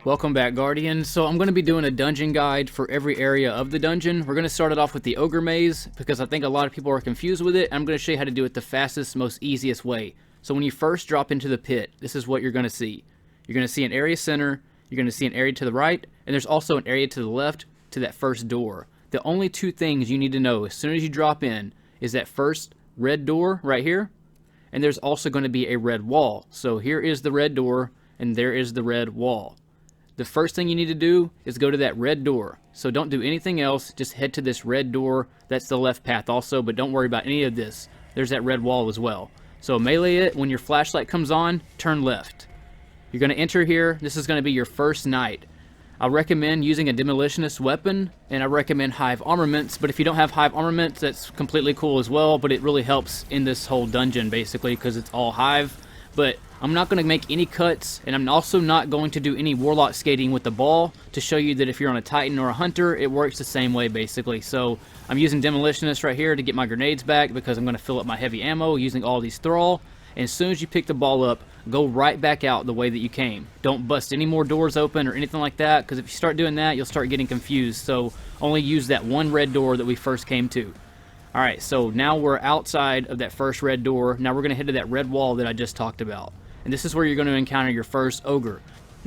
Welcome back, Guardians. So I'm going to be doing a dungeon guide for every area of the dungeon. We're going to start it off with the Ogre Maze because I think a lot of people are confused with it. I'm going to show you how to do it the fastest, most easiest way. So when you first drop into the pit, this is what you're going to see. You're going to see an area center, you're going to see an area to the right, and there's also an area to the left to that first door. The only two things you need to know as soon as you drop in is that first red door right here, and there's also going to be a red wall. So here is the red door, and there is the red wall. The first thing you need to do is go to that red door. So don't do anything else, just head to this red door. That's the left path also, but don't worry about any of this. There's that red wall as well. So melee it, when your flashlight comes on, turn left. You're going to enter here. This is going to be your first night. I recommend using a demolitionist weapon, and I recommend hive armaments, but if you don't have hive armaments, that's completely cool as well, but it really helps in this whole dungeon basically because it's all hive. But I'm not going to make any cuts, and I'm also not going to do any warlock skating with the ball to show you that if you're on a titan or a hunter, it works the same way basically. So I'm using demolitionist right here to get my grenades back because I'm going to fill up my heavy ammo using all these thrall. And as soon as you pick the ball up, go right back out the way that you came. Don't bust any more doors open or anything like that, because if you start doing that, you'll start getting confused. So only use that one red door that we first came to. Alright, so now we're outside of that first red door. Now we're going to head to that red wall that I just talked about. And this is where you're going to encounter your first ogre.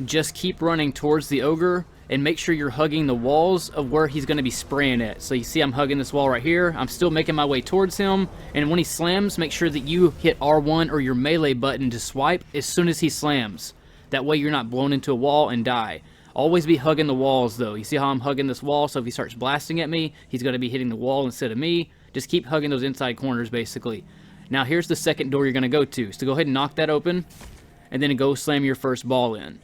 Just keep running towards the ogre and make sure you're hugging the walls of where he's going to be spraying at. So you see I'm hugging this wall right here. I'm still making my way towards him. And when he slams, make sure that you hit R1 or your melee button to swipe as soon as he slams. That way you're not blown into a wall and die. Always be hugging the walls though. You see how I'm hugging this wall? So if he starts blasting at me, he's going to be hitting the wall instead of me. Just keep hugging those inside corners basically. Now here's the second door you're going to go to. So go ahead and knock that open and then go slam your first ball in.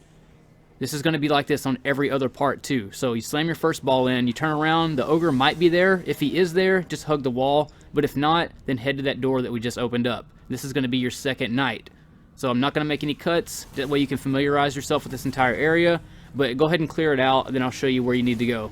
This is going to be like this on every other part too. So you slam your first ball in, you turn around, the ogre might be there. If he is there, just hug the wall. But if not, then head to that door that we just opened up. This is going to be your second night. So I'm not going to make any cuts. That way you can familiarize yourself with this entire area. But go ahead and clear it out, and then I'll show you where you need to go.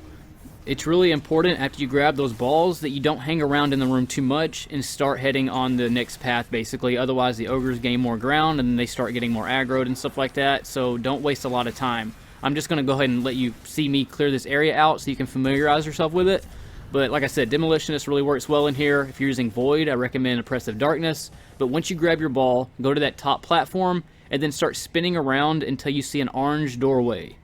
It's really important after you grab those balls that you don't hang around in the room too much and start heading on the next path basically. Otherwise the ogres gain more ground and they start getting more aggroed and stuff like that. So don't waste a lot of time. I'm just going to go ahead and let you see me clear this area out so you can familiarize yourself with it. But like I said, demolitionist really works well in here. If you're using void, I recommend oppressive darkness. But once you grab your ball, go to that top platform and then start spinning around until you see an orange doorway.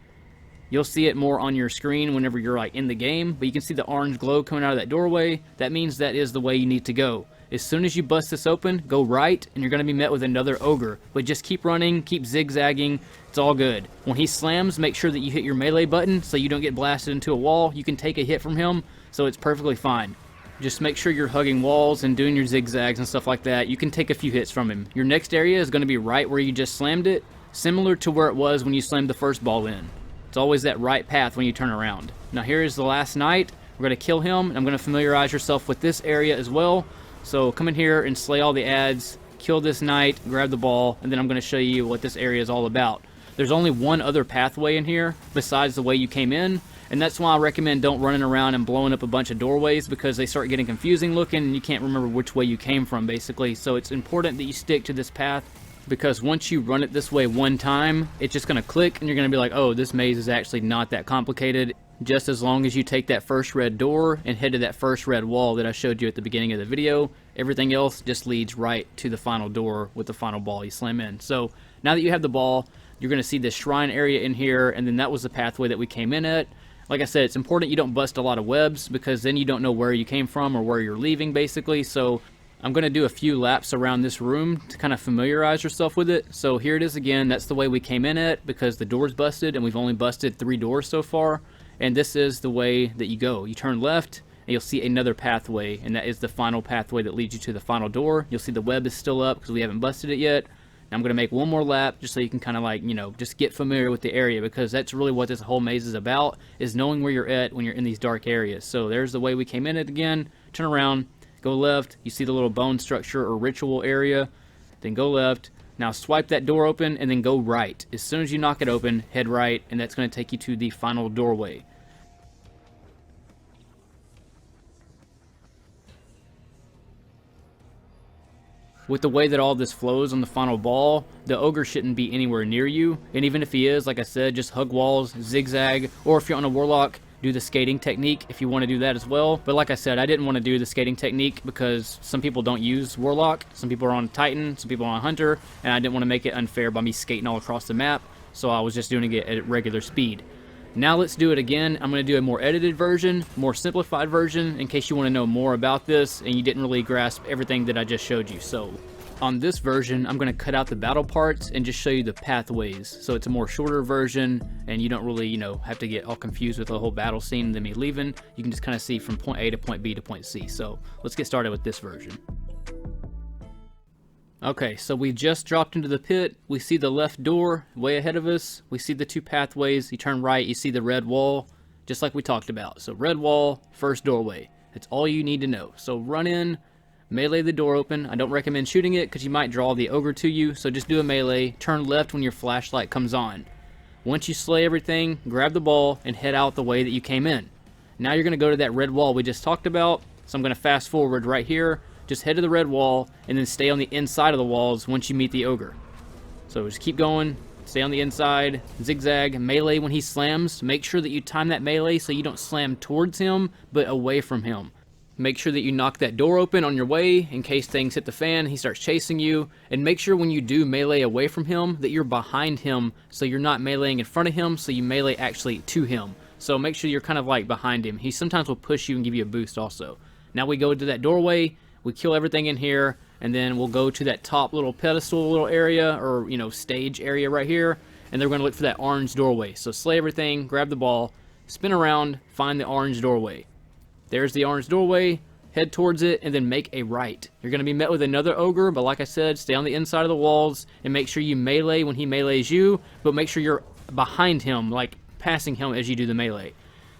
You'll see it more on your screen whenever you're like in the game, but you can see the orange glow coming out of that doorway. That means that is the way you need to go. As soon as you bust this open, go right, and you're going to be met with another ogre. But just keep running, keep zigzagging, it's all good. When he slams, make sure that you hit your melee button so you don't get blasted into a wall. You can take a hit from him, so it's perfectly fine. Just make sure you're hugging walls and doing your zigzags and stuff like that. You can take a few hits from him. Your next area is going to be right where you just slammed it, similar to where it was when you slammed the first ball in. It's always that right path when you turn around. Now here is the last night. We're going to kill him, and I'm going to familiarize yourself with this area as well. So come in here and slay all the ads, kill this knight, grab the ball, and then I'm going to show you what this area is all about. There's only one other pathway in here besides the way you came in, and that's why I recommend don't running around and blowing up a bunch of doorways because they start getting confusing looking and you can't remember which way you came from basically. So it's important that you stick to this path, because once you run it this way one time, it's just going to click and you're going to be like, oh, this maze is actually not that complicated. Just as long as you take that first red door and head to that first red wall that I showed you at the beginning of the video, everything else just leads right to the final door with the final ball you slam in. So now that you have the ball, you're going to see this shrine area in here, and then that was the pathway that we came in at. Like I said, it's important you don't bust a lot of webs because then you don't know where you came from or where you're leaving basically. So I'm going to do a few laps around this room to kind of familiarize yourself with it. So here it is again. That's the way we came in at because the door's busted and we've only busted 3 doors so far. And this is the way that you go. You turn left and you'll see another pathway, and that is the final pathway that leads you to the final door. You'll see the web is still up because we haven't busted it yet. Now I'm going to make one more lap just so you can kind of like, just get familiar with the area, because that's really what this whole maze is about, is knowing where you're at when you're in these dark areas. So there's the way we came in it again. Turn around. Go left, you see the little bone structure or ritual area, then go left. Now swipe that door open and then go right. As soon as you knock it open, head right, and that's going to take you to the final doorway. with the way that all this flows on the final ball, the ogre shouldn't be anywhere near you. And even if he is, like I said, just hug walls, zigzag, or if you're on a warlock, do the skating technique if you want to do that as well. But like I said, I didn't want to do the skating technique because some people don't use warlock, some people are on titan, some people are on hunter, and I didn't want to make it unfair by me skating all across the map, so I was just doing it at regular speed. Now let's do it again. I'm going to do a more edited version, more simplified version, in case you want to know more about this and you didn't really grasp everything that I just showed you. So on this version, I'm going to cut out the battle parts and just show you the pathways. So it's a more shorter version, and you don't really, you know, have to get all confused with the whole battle scene and then me leaving. You can just kind of see from point A to point B to point C. So let's get started with this version. Okay, so we just dropped into the pit. We see the left door way ahead of us. We see the two pathways. You turn right, you see the red wall, just like we talked about. So red wall, first doorway. That's all you need to know. So run in, melee the door open. I don't recommend shooting it because you might draw the ogre to you, so just do a melee. Turn left when your flashlight comes on. Once you slay everything, grab the ball and head out the way that you came in. Now you're going to go to that red wall we just talked about, so I'm going to fast forward right here. Just head to the red wall and then stay on the inside of the walls once you meet the ogre. So just keep going, stay on the inside, zigzag, melee when he slams. Make sure that you time that melee so you don't slam towards him, but away from him. Make sure that you knock that door open on your way in case things hit the fan, he starts chasing you. And make sure when you do melee away from him that you're behind him so you're not meleeing in front of him, so you melee actually to him. So make sure you're kind of like behind him. He sometimes will push you and give you a boost also. Now we go to that doorway, we kill everything in here, and then we'll go to that top little pedestal little area, or, you know, stage area right here, and they're going to look for that orange doorway. So slay everything, grab the ball, spin around, find the orange doorway. There's the orange doorway, head towards it, and then make a right. You're going to be met with another ogre, but like I said, stay on the inside of the walls, and make sure you melee when he melees you, but make sure you're behind him, like passing him as you do the melee.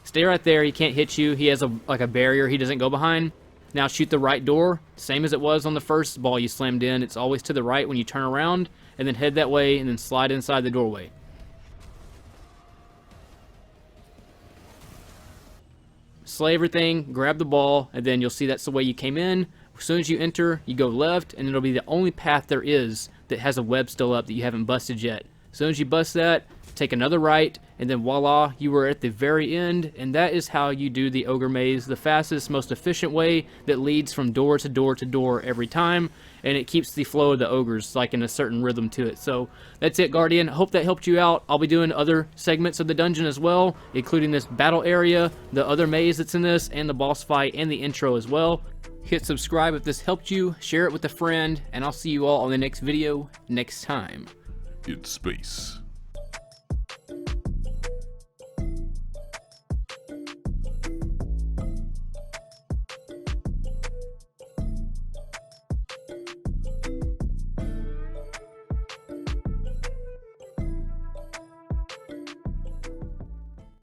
Stay right there, he can't hit you, he has like a barrier he doesn't go behind. Now shoot the right door, same as it was on the first ball you slammed in. It's always to the right when you turn around, and then head that way, and then slide inside the doorway. Slay everything, grab the ball, and then you'll see that's the way you came in. As soon as you enter, you go left, and it'll be the only path there is that has a web still up that you haven't busted yet. As soon as you bust that, take another right, and then voila, you were at the very end, and that is how you do the ogre maze, the fastest, most efficient way that leads from door to door to door every time, and it keeps the flow of the ogres like in a certain rhythm to it. So that's it, Guardian. Hope that helped you out. I'll be doing other segments of the dungeon as well, including this battle area, the other maze that's in this, and the boss fight, and the intro as well. Hit subscribe if this helped you, share it with a friend, and I'll see you all on the next video next time. In space.